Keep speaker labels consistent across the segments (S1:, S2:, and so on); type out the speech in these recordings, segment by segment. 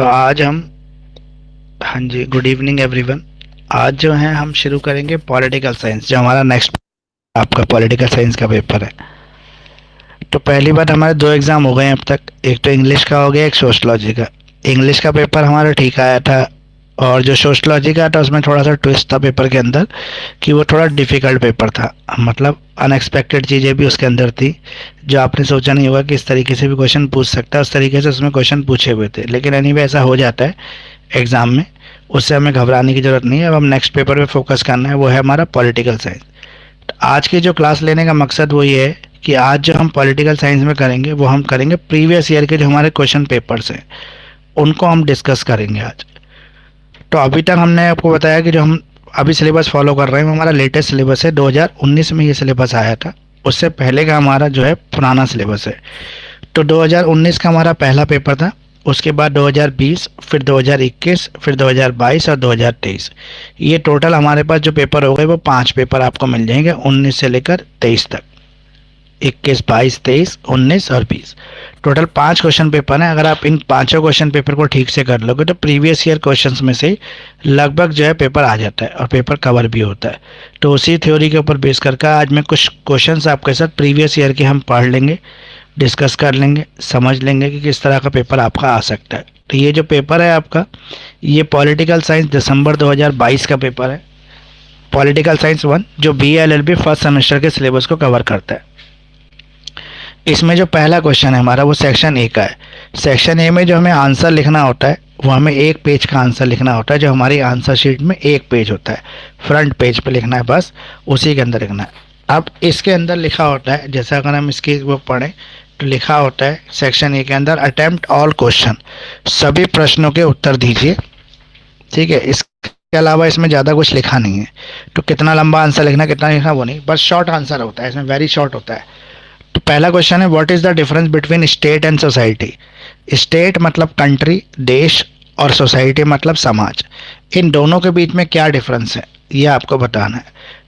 S1: तो आज हम हाँ जी, गुड इवनिंग एवरीवन। आज जो है हम शुरू करेंगे पॉलिटिकल साइंस, जो हमारा नेक्स्ट आपका पॉलिटिकल साइंस का पेपर है। तो पहली बार हमारे दो एग्ज़ाम हो गए हैं अब तक, एक तो इंग्लिश का हो गया, एक सोशलॉजी का। इंग्लिश का पेपर हमारा ठीक आया था, और जो सोशलॉजी का था उसमें थोड़ा सा ट्विस्ट था पेपर के अंदर, कि वो थोड़ा डिफ़िकल्ट पेपर था। मतलब अनएक्सपेक्टेड चीज़ें भी उसके अंदर थी, जो आपने सोचा नहीं होगा कि इस तरीके से भी क्वेश्चन पूछ सकता है। उस तरीके से उसमें क्वेश्चन पूछे हुए थे, लेकिन एनीवे ऐसा हो जाता है एग्ज़ाम में, उससे हमें घबराने की ज़रूरत नहीं है। अब हम नेक्स्ट पेपर पे फोकस करना है, वो है हमारा पॉलिटिकल साइंस। तो आज की जो क्लास लेने का मकसद वो ये है कि आज जो हम पॉलिटिकल साइंस में करेंगे वो हम करेंगे प्रीवियस ईयर के जो हमारे क्वेश्चन पेपर्स हैं, उनको हम डिस्कस करेंगे आज। तो अभी तक हमने आपको बताया कि जो हम अभी सिलेबस फॉलो कर रहे हैं वो हमारा लेटेस्ट सिलेबस है। 2019 में ये सिलेबस आया था, उससे पहले का हमारा जो है पुराना सिलेबस है। तो 2019 का हमारा पहला पेपर था, उसके बाद 2020, फिर 2021, फिर 2022 और 2023। ये टोटल हमारे पास जो पेपर हो गए वो 5 पेपर आपको मिल जाएंगे, 19 से लेकर 23 तक। 21, 22, 23, 19 और 20, टोटल 5 क्वेश्चन पेपर हैं। अगर आप इन पांचों क्वेश्चन पेपर को ठीक से कर लोगे तो प्रीवियस ईयर क्वेश्चंस में से लगभग जो है पेपर आ जाता है, और पेपर कवर भी होता है। तो उसी थ्योरी के ऊपर बेस करके आज मैं कुछ क्वेश्चंस आपके साथ प्रीवियस ईयर के हम पढ़ लेंगे, डिस्कस कर लेंगे, समझ लेंगे कि किस तरह का पेपर आपका आ सकता है। तो ये जो पेपर है आपका, ये पॉलिटिकल साइंस दिसंबर 2022 का पेपर है, पॉलिटिकल साइंस 1, जो BA-LLB फर्स्ट सेमेस्टर के सिलेबस को कवर करता है। इसमें जो पहला क्वेश्चन है हमारा वो सेक्शन ए का है। सेक्शन ए में जो हमें आंसर लिखना होता है वो हमें एक पेज का आंसर लिखना होता है, जो हमारी आंसर शीट में एक पेज होता है, फ्रंट पेज पे लिखना है, बस उसी के अंदर लिखना है। अब इसके अंदर लिखा होता है, जैसा अगर हम इसकी वो पढ़ें तो लिखा होता है सेक्शन ए के अंदर, अटेम्प्ट ऑल क्वेश्चन, सभी प्रश्नों के उत्तर दीजिए। ठीक है, इसके अलावा इसमें ज़्यादा कुछ लिखा नहीं है। तो कितना लंबा आंसर लिखना, कितना लिखना वो नहीं, बस शॉर्ट आंसर होता है इसमें, वेरी शॉर्ट होता है। तो पहला क्वेश्चन है, what is the difference between state and society. State मतलब कंट्री, देश, और सोसाइटी मतलब समाज। इन दोनों के बीच में क्या डिफरेंस है ये आपको बताना है।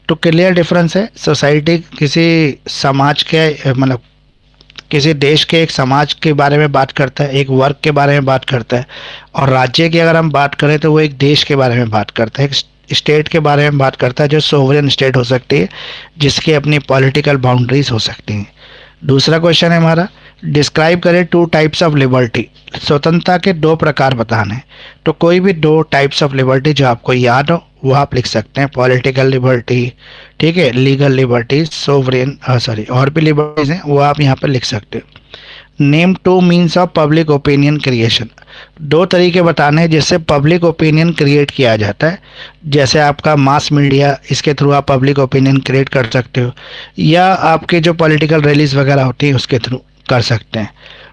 S1: तो क्लियर डिफरेंस है, सोसाइटी किसी समाज के मतलब किसी देश के एक समाज के बारे में बात करता है, एक वर्ग के बारे में बात करता है। और राज्य की अगर हम बात करें तो वो एक देश के बारे में बात करता है, एक स्टेट के बारे में बात करता है, जो सोवरेन स्टेट हो सकती है, जिसकी अपनी पॉलिटिकल बाउंड्रीज हो सकती हैं। दूसरा क्वेश्चन है हमारा, डिस्क्राइब करें टू टाइप्स ऑफ लिबर्टी। स्वतंत्रता के दो प्रकार बताने। तो कोई भी दो टाइप्स ऑफ लिबर्टी जो आपको याद हो वो आप लिख सकते हैं। पॉलिटिकल लिबर्टी, ठीक है, लीगल लिबर्टी, सोवरेन सॉरी और भी लिबर्टीज हैं वो आप यहाँ पर लिख सकते हो। Name two means of public opinion creation. दो तरीके बताने हैं जिससे पब्लिक ओपिनियन क्रिएट किया जाता है। जैसे आपका मास मीडिया, इसके थ्रू आप पब्लिक ओपिनियन क्रिएट कर सकते हो, या आपके जो पॉलिटिकल रैलीज वगैरह होती हैं उसके थ्रू कर सकते हैं।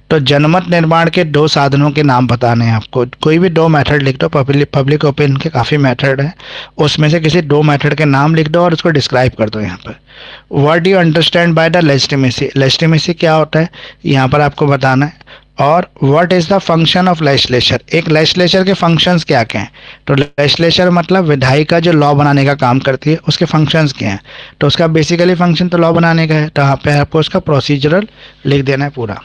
S1: तो जनमत निर्माण के दो साधनों के नाम बताने हैं आपको। कोई भी दो मेथड लिख दो, पब्लिक ओपिनियन के काफ़ी मेथड हैं, उसमें से किसी दो मेथड के नाम लिख दो और उसको डिस्क्राइब कर दो यहाँ पर। What do you understand by the legitimacy. Legitimacy क्या होता है यहाँ पर आपको बताना है। और what is the function of legislature. एक लेजिस्लेचर के फंक्शंस क्या क्या हैं। तो लेजिस्लेचर मतलब विधायिका जो लॉ बनाने का काम करती है, उसके फंक्शंस क्या हैं। तो उसका बेसिकली फंक्शन तो लॉ बनाने का है, तो यहाँ पे आपको उसका प्रोसीजरल लिख देना है पूरा।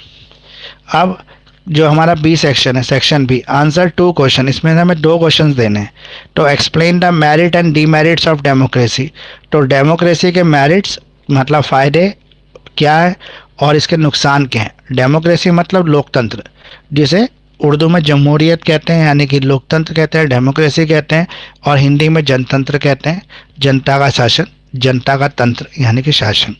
S1: अब जो हमारा बी सेक्शन है, section B, answer to question, इसमें हमें दो क्वेश्चन देने हैं। तो explain the merit and demerits of democracy. तो डेमोक्रेसी के मेरिट्स मतलब फ़ायदे क्या है और इसके नुकसान क्या हैं। डेमोक्रेसी मतलब लोकतंत्र, जिसे उर्दू में जमहूरियत कहते हैं, यानी कि लोकतंत्र कहते हैं, डेमोक्रेसी कहते हैं, और हिंदी में जनतंत्र कहते हैं, जनता का शासन, जनता का तंत्र यानी कि शासन।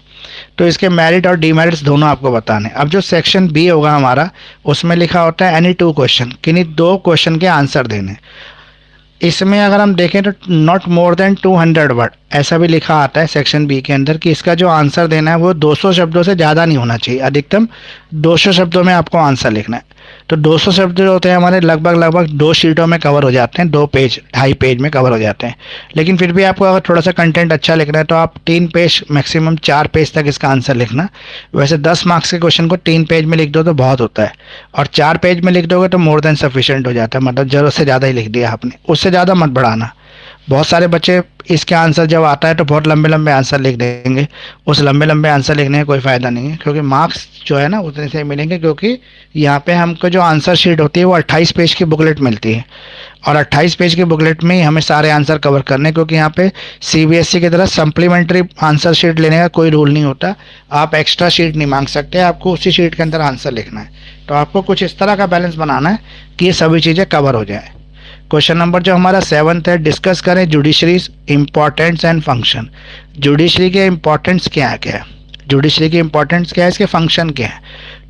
S1: तो इसके मेरिट और डीमेरिट्स दोनों आपको बताने। अब जो सेक्शन बी होगा हमारा, उसमें लिखा होता है एनी टू क्वेश्चन, किन्हीं दो क्वेश्चन के आंसर देने। इसमें अगर हम देखें तो नॉट मोर देन 200 वर्ड ऐसा भी लिखा आता है सेक्शन बी के अंदर, कि इसका जो आंसर देना है वो 200 शब्दों से ज़्यादा नहीं होना चाहिए। अधिकतम 200 शब्दों में आपको आंसर लिखना है। तो 200 शब्द जो होते हैं हमारे लगभग दो शीटों में कवर हो जाते हैं, 2 पेज 2.5 पेज में कवर हो जाते हैं। लेकिन फिर भी आपको अगर थोड़ा सा कंटेंट अच्छा लिखना है तो आप 3 पेज मैक्सिमम 4 पेज तक इसका आंसर लिखना। वैसे 10 मार्क्स के क्वेश्चन को 3 पेज में लिख दो तो बहुत होता है, और 4 पेज में लिख दोगे तो मोर देन सफिशिएंट हो जाता है, मतलब ज़रूरत से ज़्यादा ही लिख दिया आपने, उससे ज़्यादा मत बढ़ाना। बहुत सारे बच्चे इसके आंसर जब आता है तो बहुत लंबे लंबे आंसर लिख देंगे। उस लंबे लंबे आंसर लिखने का कोई फ़ायदा नहीं है, क्योंकि मार्क्स जो है ना उतने से मिलेंगे, क्योंकि यहाँ पे हमको जो आंसर शीट होती है वो 28 पेज की बुकलेट मिलती है, और 28 पेज की बुकलेट में ही हमें सारे आंसर कवर करने हैं, क्योंकि यहाँ पे सीबीएसई की तरह सप्लीमेंट्री आंसर शीट लेने का कोई रूल नहीं होता। आप एक्स्ट्रा शीट नहीं मांग सकते, आपको उसी शीट के अंदर आंसर लिखना है। तो आपको कुछ इस तरह का बैलेंस बनाना है कि ये सभी चीज़ें कवर हो जाए। क्वेश्चन नंबर जो हमारा 7th है, डिस्कस करें judiciary's importance and function. Judiciary के इम्पोर्टेंस क्या है, जुडिशरी की इम्पोर्टेंस क्या है, इसके फंक्शन क्या है।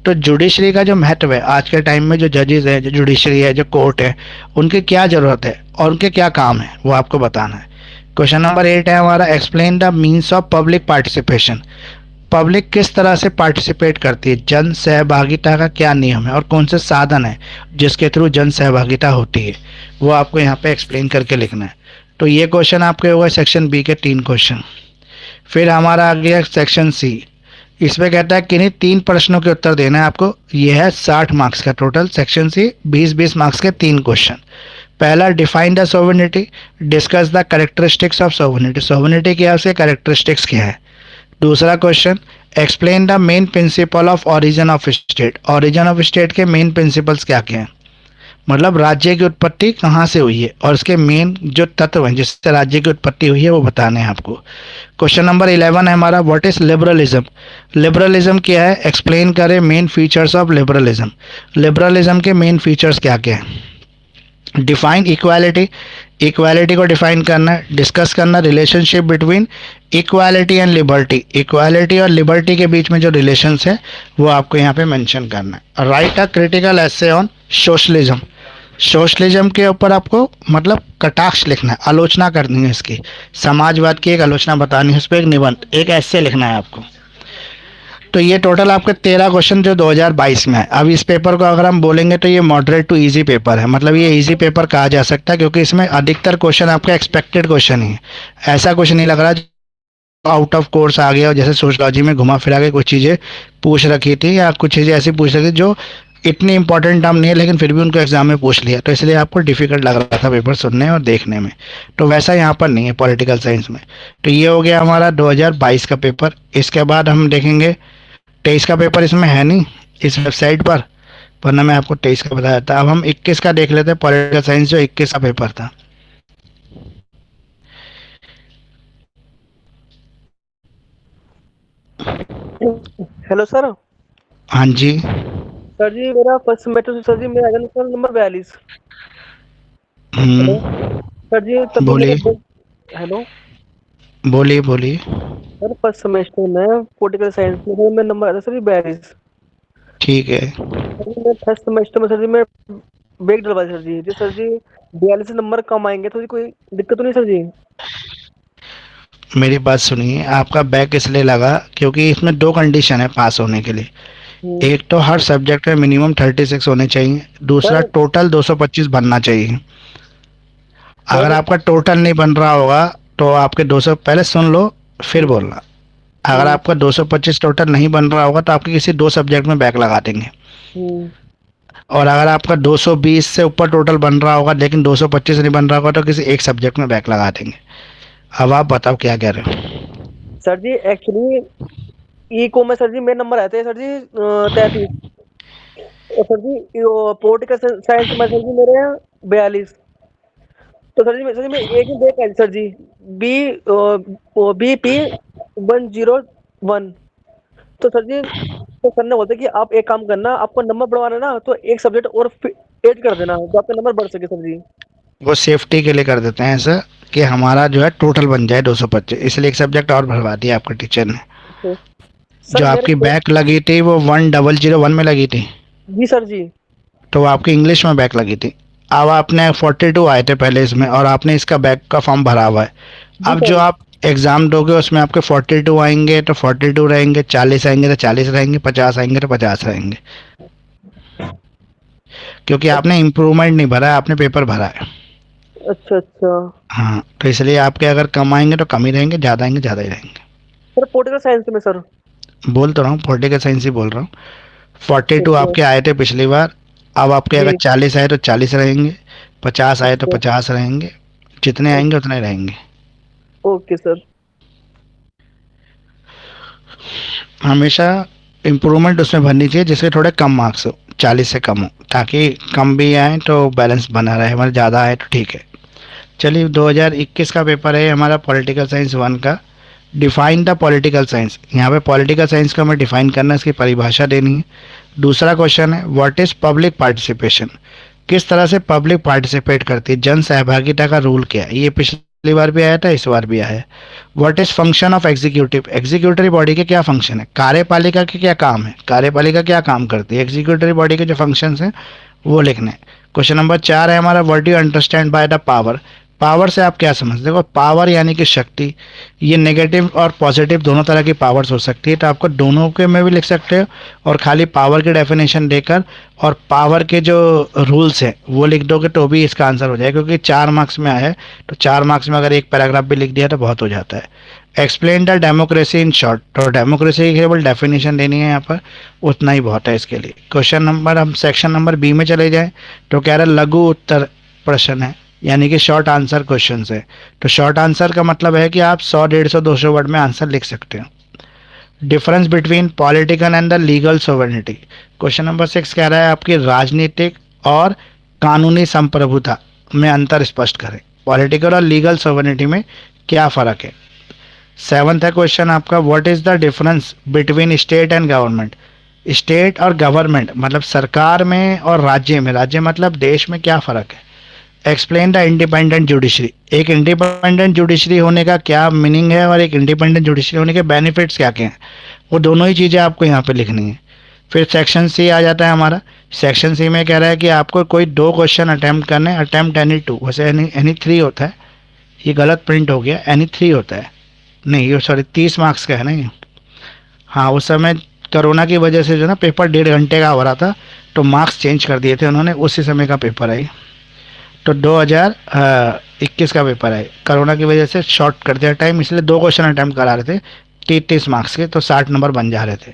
S1: तो जुडिशरी का जो महत्व है आज के टाइम में, जो जजेस है, जो जुडिशरी है, जो कोर्ट है, उनकी क्या ज़रूरत है और उनके क्या काम है, वो आपको बताना है। क्वेश्चन नंबर 8 है हमारा, explain the means of public participation. Public किस तरह से पार्टिसिपेट करती है, जन सहभागिता का क्या नियम है और कौन से साधन है जिसके थ्रू जन सहभागिता होती है, वो आपको यहाँ पे एक्सप्लेन करके लिखना है। तो ये क्वेश्चन आपके हो गए सेक्शन बी के 3 क्वेश्चन। फिर हमारा आ गया सेक्शन सी। इसमें कहता है किन्हीं 3 प्रश्नों के उत्तर देना है आपको। ये है 60 मार्क्स का टोटल सेक्शन सी, 20-20 मार्क्स के 3 क्वेश्चन। पहला, define the sovereignty, discuss the characteristics of sovereignty. Sovereignty क्या है, उसके कैरेक्टरिस्टिक्स क्या है। दूसरा question, explain the main principle of origin of state. Origin of state के मेन प्रिंसिपल्स क्या क्या हैं, मतलब राज्य की उत्पत्ति कहाँ से हुई है और इसके मेन जो तत्व हैं जिससे राज्य की उत्पत्ति हुई है वो बताने हैं आपको। क्वेश्चन नंबर 11 है हमारा, व्हाट इज लिबरलिज्म। लिबरलिज्म क्या है, एक्सप्लेन करें main features of liberalism. Liberalism के मेन फीचर्स क्या क्या हैं। डिफाइन इक्वालिटी, इक्वालिटी को डिफाइन करना है। डिस्कस करना relationship between equality and liberty, equality और लिबर्टी के बीच में जो रिलेशंस है वो आपको यहाँ पे मेंशन करना है। Right a critical essay on socialism, socialism के ऊपर आपको मतलब कटाक्ष लिखना है, आलोचना करनी है इसकी, समाजवाद की एक आलोचना बतानी है, उस पर एक निबंध, एक ऐसे लिखना है आपको। तो ये टोटल आपके 13 क्वेश्चन जो 2022 में है। अब इस पेपर को अगर हम बोलेंगे तो ये मॉडरेट टू इजी पेपर है, मतलब ये इजी पेपर कहा जा सकता है, क्योंकि इसमें अधिकतर क्वेश्चन आपका एक्सपेक्टेड क्वेश्चन ही है। ऐसा कुछ नहीं लग रहा आउट ऑफ कोर्स आ गया, जैसे सोशलॉजी में घुमा फिरा के कुछ चीज़ें पूछ रखी थी या कुछ चीज़ें ऐसी पूछ रखी थी जो इतनी इंपॉर्टेंट टर्म नहीं है, लेकिन फिर भी उनको एग्जाम में पूछ लिया, तो इसलिए आपको डिफिकल्ट लग रहा था पेपर सुनने और देखने में। तो वैसा यहाँ पर नहीं है पॉलिटिकल साइंस में। तो ये हो गया हमारा 2022 का पेपर। इसके बाद हम देखेंगे 23 का पेपर, इसमें है नहीं इस वेबसाइट पर, वरना मैं आपको 23 का बताया था। अब हम 21 का देख लेते हैं, पॉलिटिकल साइंस जो 21 का पेपर था।
S2: Hello sir.
S1: हाँ जी।
S2: सर जी मेरा फर्स्ट सेमेस्टर सर जी मेरा आएगा सर नंबर 42। हेलो सर जी, तभी
S1: बोलिए
S2: मेरा हेलो
S1: बोलिए बोलिए।
S2: सर, फर्स्ट सेमेस्टर में पॉलिटिकल साइंस में सर मेरा नंबर आया था सर जी 42।
S1: ठीक है।
S2: सर जी मैं फर्स्ट सेमेस्टर में सर जी मैं बैग डलवाया सर जी, सर जी 42 नंबर कम आएंगे तो जी कोई दिक्कत तो नहीं सर जी।
S1: मेरी बात सुनिए, आपका बैक इसलिए लगा क्योंकि इसमें 2 कंडीशन है पास होने के लिए।
S2: हम्म,
S1: एक तो हर सब्जेक्ट में मिनिमम 36 होने चाहिए, दूसरा
S2: सर
S1: टोटल 225 बनना चाहिए। अगर
S2: सर
S1: आपका टोटल नहीं बन रहा होगा तो आपके 200, पहले सुन लो फिर
S2: हम्म,
S1: बोलना। अगर
S2: हम्म,
S1: आपका 225 टोटल नहीं बन रहा होगा तो आपके किसी 2 सब्जेक्ट में बैक लगा देंगे।
S2: हम्म,
S1: और अगर आपका 220 से ऊपर टोटल बन रहा होगा लेकिन 225 नहीं बन रहा होगा तो किसी एक सब्जेक्ट में बैक लगा देंगे। अब आप बताओ क्या कह रहे हो।
S2: सर जी एक्चुअली इको में सर जी मेरे नंबर आए थे सर जी 33। और सर जी पॉलिटिकल साइंस में सर जी मेरे 42। तो सर जी मैं एक ही देख सर जी बी BP 101। तो सर जी तो सर ने बोलते कि आप एक काम करना, आपको नंबर बढ़वाना ना तो एक सब्जेक्ट और ऐड कर देना तो आपका नंबर बढ़ सके सर जी।
S1: वो सेफ्टी के लिए कर देते हैं ऐसा, कि हमारा जो है टोटल बन जाए 225, इसलिए एक सब्जेक्ट और भरवा दिया आपके टीचर ने।
S2: तो
S1: जो
S2: सर मेरे
S1: आपकी बैक लगी थी वो 1001 में लगी थी,
S2: जी सर जी।
S1: तो वो आपकी इंग्लिश में बैक लगी थी। अब आपने 42 आए थे पहले इसमें और आपने इसका बैक का फॉर्म भरा हुआ है।
S2: जी
S1: अब जो
S2: सर।
S1: आप एग्ज़ाम दोगे उसमें आपके 42 आएंगे तो 42 रहेंगे, 40 आएंगे तो 40 रहेंगे, 50 आएंगे तो 50 रहेंगे, क्योंकि आपने इम्प्रूवमेंट नहीं भरा है, आपने पेपर भरा है।
S2: अच्छा अच्छा।
S1: हाँ, तो इसलिए आपके अगर कम आएंगे तो कम ही रहेंगे, ज़्यादा आएंगे ज़्यादा ही रहेंगे।
S2: सर पॉलिटिकल साइंस में सर।
S1: बोल तो रहा हूँ, पॉलिटिकल साइंस ही बोल रहा हूँ।
S2: अच्छा
S1: 42
S2: अच्छा।
S1: आपके आए थे पिछली बार। अब आपके अगर
S2: जी।
S1: 40 आए तो 40 रहेंगे, 50 आए तो
S2: अच्छा
S1: 50 रहेंगे, जितने आएंगे उतने रहेंगे।
S2: Okay sir.
S1: हमेशा इम्प्रूवमेंट उसमें भरनी चाहिए जिसके थोड़े कम मार्क्स हो, 40 से कम हो, ताकि कम भी आए तो बैलेंस बना रहे, हमारे ज़्यादा आए तो ठीक है। चलिए 2021 का पेपर है हमारा पॉलिटिकल साइंस 1 का। डिफाइन द पॉलिटिकल साइंस, यहाँ पे पॉलिटिकल साइंस को हमें डिफाइन करना है, इसकी परिभाषा देनी है। दूसरा क्वेश्चन है व्हाट इज़ पब्लिक पार्टिसिपेशन, किस तरह से पब्लिक पार्टिसिपेट करती है, जन सहभागिता का रूल क्या है, ये पिछली बार भी आया था, इस बार भी आया है। What is function of executive, executive body के क्या फंक्शन है, कार्यपालिका के क्या काम है, कार्यपालिका क्या काम करती है, एग्जीक्यूटिव बॉडी के जो फंक्शंस हैं वो लिखने हैं। क्वेश्चन नंबर 4 है हमारा what do you understand by the power, power से आप क्या समझते हो। देखो पावर यानी कि शक्ति, ये नेगेटिव और पॉजिटिव दोनों तरह की पावर्स हो सकती है, तो आपको दोनों के में भी लिख सकते हो, और खाली पावर की डेफिनेशन देकर और पावर के जो रूल्स हैं वो लिख दोगे तो भी इसका आंसर हो जाएगा, क्योंकि 4 मार्क्स में आया है, तो 4 मार्क्स में अगर एक पैराग्राफ भी लिख दिया तो बहुत हो जाता है। Explain the democracy in short, तो डेमोक्रेसी की केवल डेफिनेशन देनी है यहाँ पर, उतना ही बहुत है इसके लिए। क्वेश्चन नंबर, हम सेक्शन नंबर बी में चले जाएं तो कह रहा है लघु उत्तर प्रश्न है, यानी कि शॉर्ट आंसर क्वेश्चन है। तो शॉर्ट आंसर का मतलब है कि आप 100, 150, 200 वर्ड में आंसर लिख सकते हो। Difference between political and the legal sovereignty, question number 6 कह रहा है आपकी राजनीतिक और कानूनी संप्रभुता में अंतर स्पष्ट करें, पॉलिटिकल और लीगल सोवरेनिटी में क्या फ़र्क है। 7th है क्वेश्चन आपका what is the difference between state and government, state और गवर्नमेंट मतलब सरकार में और राज्य में, राज्य मतलब देश में क्या फ़र्क है। एक्सप्लेन द इंडिपेंडेंट जुडिशरी, एक इंडिपेंडेंट जुडिशरी होने का क्या मीनिंग है और एक इंडिपेंडेंट जुडिशरी होने के बेनिफिट्स क्या क्या हैं, वो दोनों ही चीज़ें आपको यहाँ पे लिखनी है। फिर सेक्शन सी आ जाता है हमारा। सेक्शन सी में कह रहा है कि आपको कोई 2 क्वेश्चन अटैम्प्ट करने हैं, अटैम्प्ट एनी 2, वैसे एनी 3 होता है, ये गलत प्रिंट हो गया, एनी 3 होता है, नहीं ये सॉरी 30 मार्क्स का है ना ये। हाँ उस समय कोरोना की वजह से जो ना पेपर 1.5 घंटे का हो रहा था, तो मार्क्स चेंज कर दिए थे उन्होंने, उसी समय का पेपर है। तो 2021 का पेपर है, कोरोना की वजह से शॉर्ट कर दिया टाइम, इसलिए 2 क्वेश्चन अटैम्प्ट करा रहे थे 30-30 मार्क्स के, तो 60 नंबर बन जा रहे थे।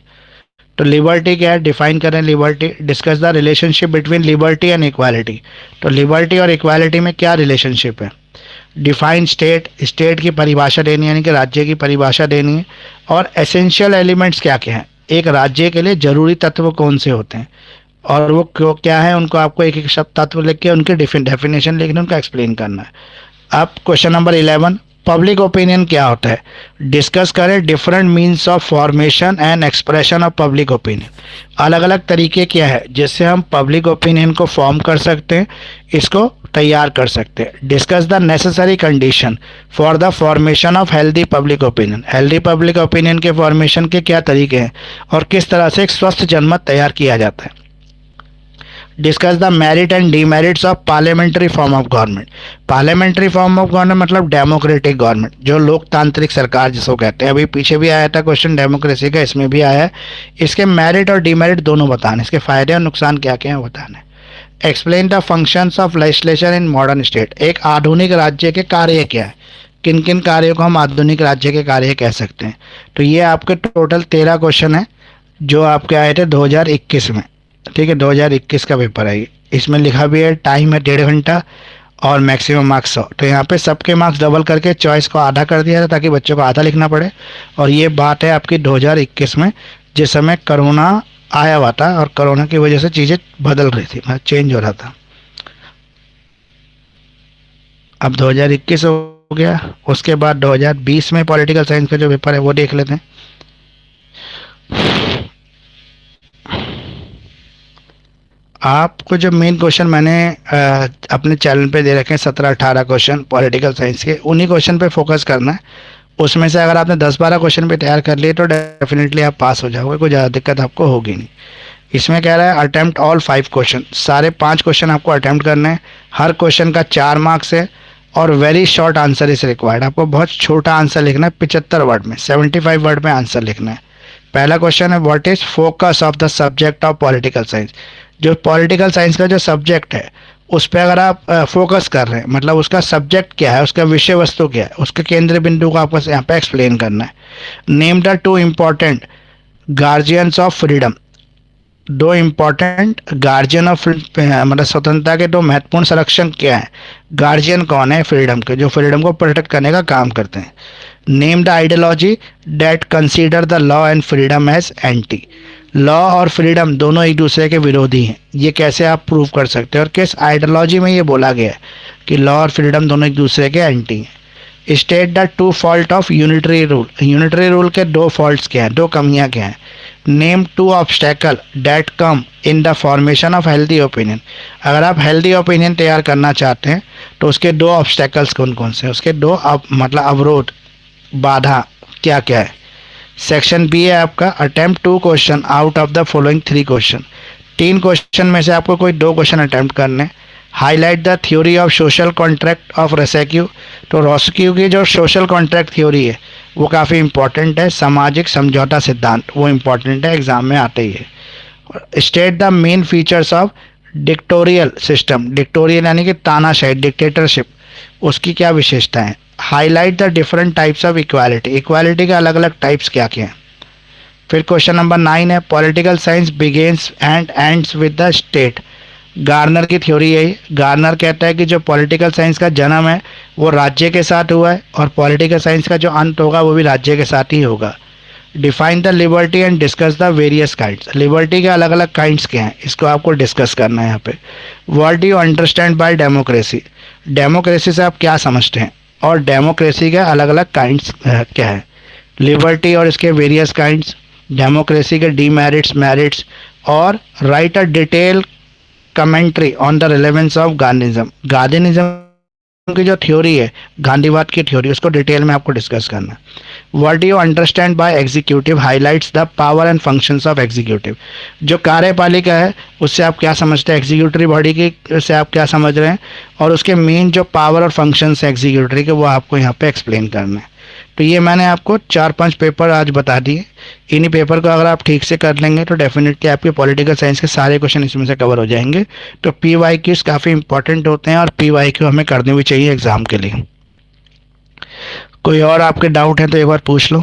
S1: तो लिबर्टी क्या है, डिफाइन करें liberty. Discuss the relationship between liberty and equality, तो लिबर्टी और इक्वालिटी में क्या रिलेशनशिप है। डिफाइन स्टेट, स्टेट की परिभाषा देनी है, यानी कि राज्य की परिभाषा देनी है। और एसेंशियल एलिमेंट्स क्या क्या हैं, एक राज्य के लिए जरूरी तत्व कौन से होते हैं और वो क्यों क्या है, उनको आपको एक एक शब्द तत्व लिख के उनके डेफिनेशन लिखना, उनका एक्सप्लेन करना है। अब क्वेश्चन नंबर 11 पब्लिक ओपिनियन क्या होता है, डिस्कस करें different means of formation and expression of public opinion, अलग अलग तरीके क्या है जिससे हम पब्लिक ओपिनियन को फॉर्म कर सकते हैं, इसको तैयार कर सकते हैं। Discuss the necessary condition for the formation of healthy public opinion, healthy public opinion के फॉर्मेशन के क्या तरीके हैं और किस तरह से एक स्वस्थ जनमत तैयार किया जाता है। Discuss the merit and demerits of parliamentary form of government, parliamentary form of government मतलब डेमोक्रेटिक गवर्नमेंट, जो लोकतांत्रिक सरकार जिसको कहते हैं। अभी पीछे भी आया था क्वेश्चन डेमोक्रेसी का, इसमें भी आया है। इसके मेरिट और डीमेरिट दोनों बताने, इसके फायदे और नुकसान क्या क्या हैं बताने। Explain the functions of legislation in modern state, एक आधुनिक राज्य के कार्य क्या है, किन किन कार्यों को हम आधुनिक राज्य के कार्य कह सकते हैं। तो ये आपके टोटल 13 क्वेश्चन है जो आपके आए थे 2021 में, ठीक है 2021 का पेपर है ये। इसमें लिखा भी है टाइम है 1.5 घंटा और मैक्सिमम मार्क्स 100, तो यहाँ पे सबके मार्क्स डबल करके चॉइस को आधा कर दिया था ताकि बच्चों को आधा लिखना पड़े। और ये बात है आपकी 2021 में, जिस समय कोरोना आया हुआ था और कोरोना की वजह से चीज़ें बदल रही थी, मतलब चेंज हो रहा था। अब 2021 हो गया, उसके बाद 2020 में पॉलिटिकल साइंस का जो पेपर है वो देख लेते हैं। आपको जो मेन क्वेश्चन मैंने अपने चैनल पे दे रखे हैं 17-18 क्वेश्चन पॉलिटिकल साइंस के, उन्हीं क्वेश्चन पे फोकस करना है। उसमें से अगर आपने 10-12 क्वेश्चन पे तैयार कर लिए तो डेफिनेटली आप पास हो जाओगे, कोई ज़्यादा दिक्कत आपको होगी नहीं। इसमें कह रहा है अटैम्प्ट ऑल 5 क्वेश्चन, सारे 5 क्वेश्चन आपको अटैम्प्ट करने हैं। हर क्वेश्चन का 4 मार्क्स है और very short answer is required, आपको बहुत छोटा आंसर लिखना है, 75 वर्ड में, 75 वर्ड में आंसर लिखना है। पहला क्वेश्चन है what is focus of the subject of political science, जो पॉलिटिकल साइंस का जो सब्जेक्ट है उस पर अगर आप फोकस कर रहे हैं, मतलब उसका सब्जेक्ट क्या है, उसका विषय वस्तु क्या है, उसके केंद्र बिंदु को आपको यहाँ पे एक्सप्लेन करना है। Name the 2 important guardians of freedom, दो इम्पोर्टेंट गार्जियन ऑफ मतलब स्वतंत्रता के दो महत्वपूर्ण संरक्षक क्या है? गार्जियन कौन है फ्रीडम के, जो फ्रीडम को प्रोटेक्ट करने का काम करते हैं? Name the ideology that consider the law and freedom as anti. Law और फ्रीडम दोनों एक दूसरे के विरोधी हैं, ये कैसे आप प्रूव कर सकते हैं और किस आइडियोलॉजी में ये बोला गया है कि लॉ और फ्रीडम दोनों एक दूसरे के एंटी हैं? State the two fault of unitary rule. Unitary rule के दो फॉल्ट्स क्या हैं, दो कमियां क्या हैं? Name two obstacle that come in the formation of healthy opinion. अगर आप हेल्दी ओपिनियन तैयार करना चाहते हैं तो उसके दो ऑब्स्टेकल्स कौन कौन से हैं, उसके दो मतलब अवरोध, बाधा क्या क्या है? सेक्शन बी है आपका, attempt to question out of the following three question. तीन क्वेश्चन में से आपको कोई दो क्वेश्चन अटेम्प्ट करने। Highlight the theory of social contract of Rousseau. तो रॉस्क्यू की जो सोशल कॉन्ट्रैक्ट थ्योरी है वो काफ़ी इंपॉर्टेंट है, सामाजिक समझौता सिद्धांत, वो इंपॉर्टेंट है, एग्जाम में आते ही है। State the main features of dictatorial system. Dictatorial यानी कि तानाशाही, डिक्टेटरशिप, उसकी क्या विशेषता है? Highlight the different types of equality. Equality के अलग अलग टाइप्स क्या क्या हैं? फिर क्वेश्चन नंबर 9 है, political science begins and ends with the state. Garner की थ्योरी है। गार्नर कहता है कि जो पॉलिटिकल साइंस का जन्म है वो राज्य के साथ हुआ है और पॉलिटिकल साइंस का जो अंत होगा वो भी राज्य के साथ ही होगा। Define the liberty and discuss the various kinds. Liberty के अलग अलग काइंड्स क्या हैं, इसको आपको डिस्कस करना है यहाँ पे। What do you understand by democracy. Democracy से आप क्या समझते हैं और डेमोक्रेसी के अलग अलग काइंड्स क्या है? लिबर्टी और इसके वेरियस काइंड्स, डेमोक्रेसी के डीमेरिट्स, मेरिट्स, और write a detail commentary on the relevance of Gandhism. Gandhism की जो थ्योरी है, गांधीवाद की थ्योरी, उसको डिटेल में आपको डिस्कस करना है। What do you understand by executive, highlights the power and functions of executive. जो कार्यपालिका है उससे आप क्या समझते हैं, एग्जीक्यूटिव बॉडी की से आप क्या समझ रहे हैं, और उसके मेन जो पावर और फंक्शंस है एग्जीक्यूटिव के वो आपको यहाँ पे एक्सप्लेन करना है। तो ये मैंने आपको 4-5 पेपर आज बता दिए। इन्हीं पेपर को अगर आप ठीक से कर लेंगे तो डेफिनेटली आपके पॉलिटिकल साइंस के सारे क्वेश्चन इसमें से कवर हो जाएंगे। तो पी वाई क्यूज़ काफ़ी इंपॉर्टेंट होते हैं और पी वाई क्यू हमें करनी भी चाहिए एग्ज़ाम के लिए। कोई और आपके डाउट है तो एक बार पूछ लो।